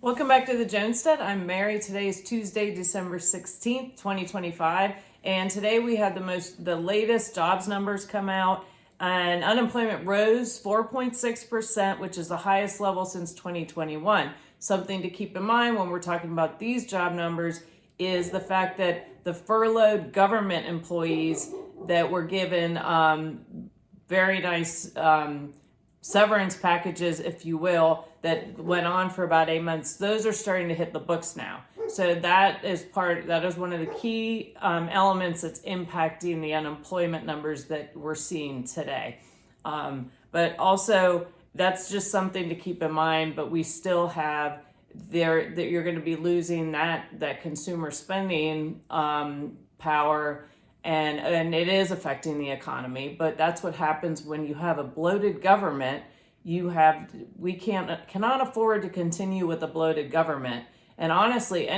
Welcome back to the Jonestead. I'm Mary. Today is Tuesday, December 16th, 2025. And today we had the latest jobs numbers come out, and unemployment rose 4.6%, which is the highest level since 2021. Something to keep in mind when we're talking about these job numbers is the fact that the furloughed government employees that were given very nice severance packages, if you will, that went on for about 8 months, those are starting to hit the books now. So that is one of the key elements that's impacting the unemployment numbers that we're seeing today. But also, that's just something to keep in mind. But we still have that you're going to be losing that consumer spending power. And it is affecting the economy, but that's what happens when you have a bloated government. We cannot afford to continue with a bloated government. And honestly,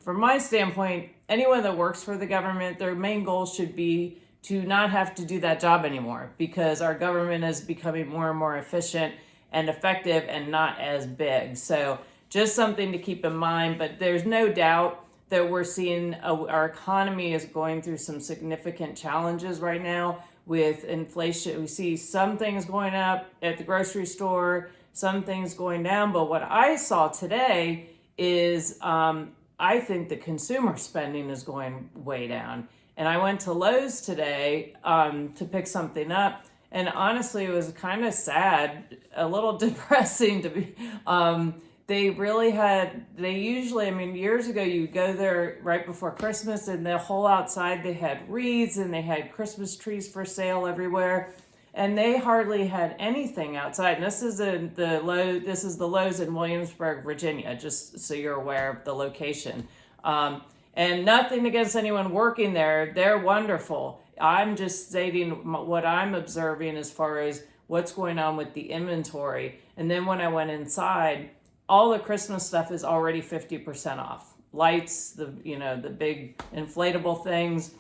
from my standpoint, anyone that works for the government, their main goal should be to not have to do that job anymore, because our government is becoming more and more efficient and effective and not as big. So just something to keep in mind, but there's no doubt that we're seeing our economy is going through some significant challenges right now with inflation. We see some things going up at the grocery store, some things going down. But what I saw today is I think the consumer spending is going way down. And I went to Lowe's today to pick something up. And honestly, it was kind of sad, a little depressing to be. They usually, years ago, you go there right before Christmas, and the whole outside, they had wreaths and they had Christmas trees for sale everywhere. And they hardly had anything outside. And this is the Lowe's in Williamsburg, Virginia, just so you're aware of the location. And nothing against anyone working there. They're wonderful. I'm just stating what I'm observing as far as what's going on with the inventory. And then when I went inside, all the Christmas stuff is already 50% off. Lights, the big inflatable things,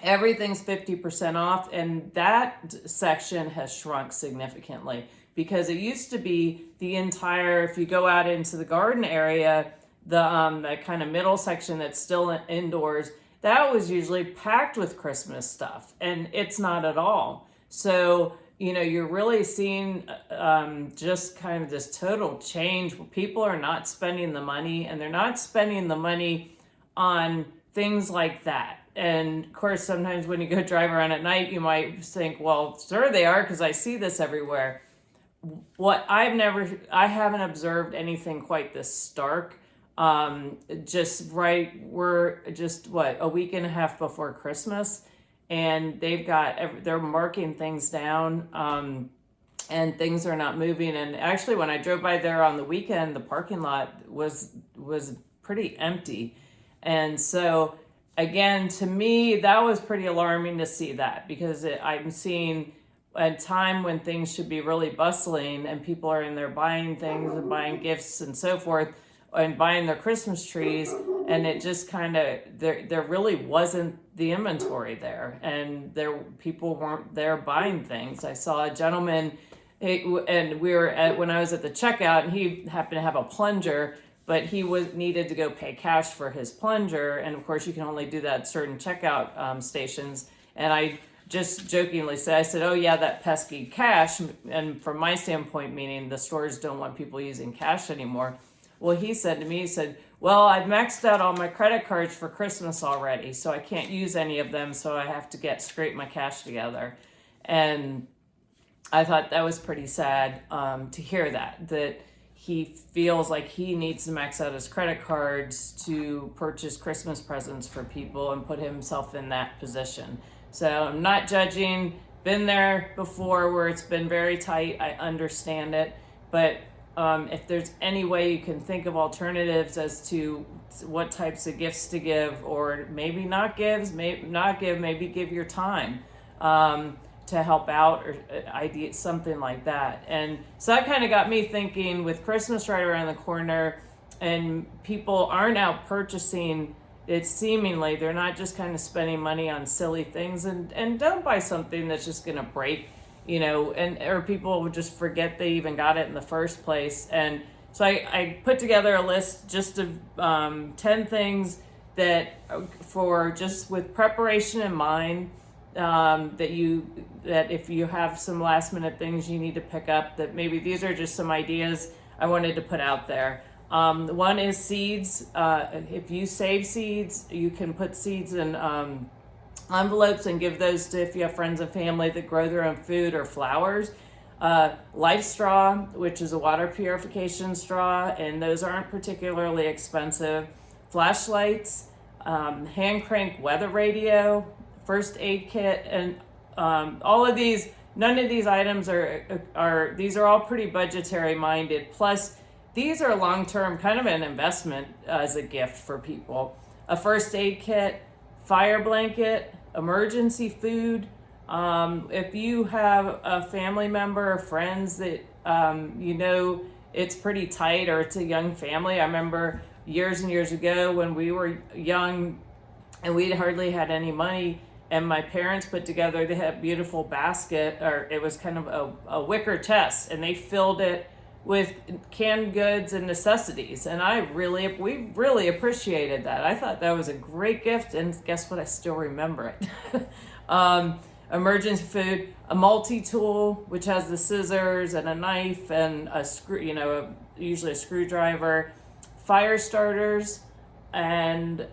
everything's 50% off. And that section has shrunk significantly, because it used to be the entire, if you go out into the garden area, that kind of middle section that's still indoors, that was usually packed with Christmas stuff, and it's not at all. So you're really seeing just kind of this total change where people are not spending the money, and they're not spending the money on things like that. And of course, sometimes when you go drive around at night, you might think, well, sure they are, because I see this everywhere. I haven't observed anything quite this stark. We're just a week and a half before Christmas, and they're marking things down, and things are not moving. And actually, when I drove by there on the weekend, the parking lot was pretty empty. And so again, to me, that was pretty alarming to see that, because I'm seeing a time when things should be really bustling, and people are in there buying things and buying gifts and so forth, and buying their Christmas trees, and it just kind of, there really wasn't the inventory there, and people weren't there buying things. I saw a gentleman, and when I was at the checkout, and he happened to have a plunger, but he needed to go pay cash for his plunger, and of course you can only do that at certain checkout stations. And I just jokingly said, I said, "Oh yeah, that pesky cash," and from my standpoint, meaning the stores don't want people using cash anymore. Well, he said to me, well, I've maxed out all my credit cards for Christmas already, so I can't use any of them, so I have to scrape my cash together. And I thought that was pretty sad to hear that he feels like he needs to max out his credit cards to purchase Christmas presents for people and put himself in that position. So I'm not judging, been there before where it's been very tight, I understand it, but if there's any way you can think of alternatives as to what types of gifts to give, or maybe not give, maybe give your time to help out, or something like that. And so that kind of got me thinking, with Christmas right around the corner and people aren't out purchasing, it's seemingly they're not just kind of spending money on silly things, and don't buy something that's just going to break, or people would just forget they even got it in the first place. And So I put together a list just of 10 things that for just with preparation in mind, that if you have some last minute things you need to pick up, that maybe these are just some ideas I wanted to put out there. One is seeds. If you save seeds, you can put seeds in envelopes and give those to if you have friends and family that grow their own food or flowers. Life straw, which is a water purification straw, and those aren't particularly expensive. Flashlights, hand crank weather radio, first aid kit, and all of these. None of these items are these are all pretty budgetary minded. Plus, these are long term, kind of an investment as a gift for people. A first aid kit, fire blanket, emergency food. If you have a family member or friends that it's pretty tight, or it's a young family. I remember years and years ago when we were young and we hardly had any money, and my parents put together, they had a beautiful basket, or it was kind of a wicker chest, and they filled it with canned goods and necessities. And we really appreciated that. I thought that was a great gift, and guess what? I still remember it. Emergency food, a multi-tool, which has the scissors and a knife and a screw, usually a screwdriver, fire starters, and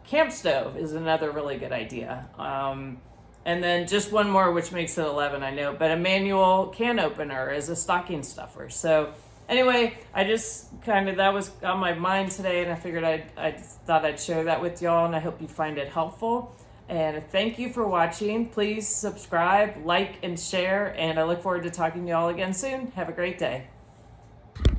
camp stove is another really good idea. And then just one more, which makes it 11, I know, but a manual can opener is a stocking stuffer. So anyway, that was on my mind today, and I figured I thought I'd share that with y'all, and I hope you find it helpful. And thank you for watching. Please subscribe, like, and share, and I look forward to talking to y'all again soon. Have a great day.